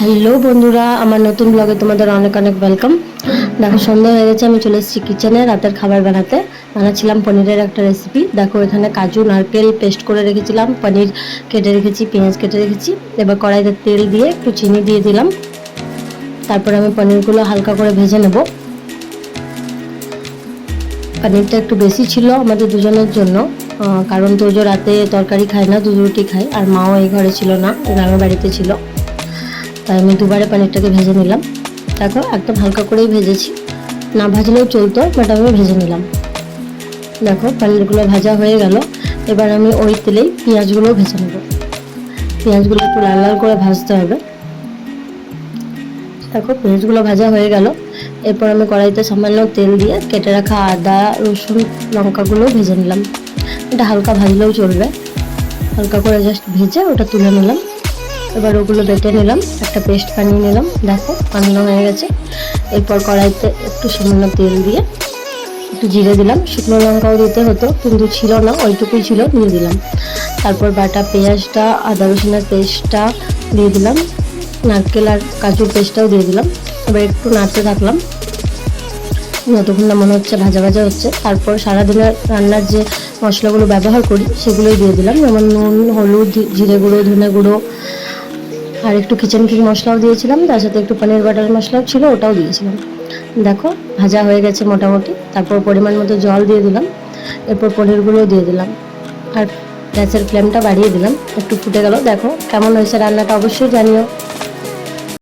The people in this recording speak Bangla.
হ্যালো বন্ধুরা, আমার নতুন ব্লগে তোমাদের অনেক অনেক ওয়েলকাম। দেখো সন্ধ্যা হয়ে গেছে, আমি চলে এসেছি কিচেনে রাতের খাবার বানাতে। বানাচ্ছিলাম পনিরের একটা রেসিপি। দেখো এখানে কাজু নারকেল পেস্ট করে রেখেছিলাম, পনির কেটে রেখেছি, পেঁয়াজ কেটে রেখেছি। এবার কড়াইতে তেল দিয়ে একটু চিনি দিয়ে দিলাম। তারপর আমি পনিরগুলো হালকা করে ভেজে নেব। পনিরটা একটু বেশি ছিল আমাদের দুজনের জন্য, কারণ তোজো রাতে তরকারি খায় না, দুধ রুটি খায়, আর মাও এই ঘরে ছিল না, গ্রামের বাড়িতে ছিল। তাই আমি দুবারে পনিরটাকে ভেজে নিলাম। দেখো একদম হালকা করেই ভেজেছি, না ভাজলেও চলতো, বাট আমি ভেজে নিলাম। দেখো পনিরগুলো ভাজা হয়ে গেল। এবার আমি ওই তেলেই পেঁয়াজগুলো ভেজে নেব। পেঁয়াজগুলো একটু লাল লাল করে ভাজতে হবে। দেখো পেঁয়াজগুলো ভাজা হয়ে গেল। এরপর আমি কড়াইতে সামান্য তেল দিয়ে কেটে রাখা আদা রসুন লঙ্কাগুলো ভেজে নিলাম। এটা হালকা ভাজলেও চলবে, হালকা করে জাস্ট ভেজে ওটা তুলে নিলাম। এবার ওগুলো বেটে নিলাম, একটা পেস্ট বানিয়ে নিলাম। দেখো বানানো হয়ে গেছে। এরপর কড়াইতে একটু সামান্য তেল দিয়ে একটু জিরে দিলাম, শুকনো লঙ্কাও দিতে হতো কিন্তু ছিল না, ওইটুকুই ছিল, দিয়ে দিলাম। তারপর বাটা পেঁয়াজটা, আদা রসুনের পেস্টটা দিয়ে দিলাম, নারকেল আর কাজুর পেস্টটাও দিয়ে দিলাম। এবার একটু নাড়তে থাকলাম যতক্ষণ না মনে হচ্ছে ভাজা ভাজা হচ্ছে। তারপর সারাদিনের রান্নার যে মশলাগুলো ব্যবহার করি সেগুলোই দিয়ে দিলাম, যেমন নুন, হলুদ, জিরে গুঁড়ো, ধনে গুঁড়ো, আর একটু কিচেন কিং মশলাও দিয়েছিলাম, তার সাথে একটু পনির বাটার মশলাও ছিল, ওটাও দিয়েছিলাম। দেখো ভাজা হয়ে গেছে মোটামুটি। তারপর পরিমাণ মতো জল দিয়ে দিলাম। এরপর পনিরগুলোও দিয়ে দিলাম আর গ্যাসের ফ্লেমটা বাড়িয়ে দিলাম। একটু ফুটে গেল। দেখো কেমন হয়েছে রান্নাটা অবশ্যই জানিও।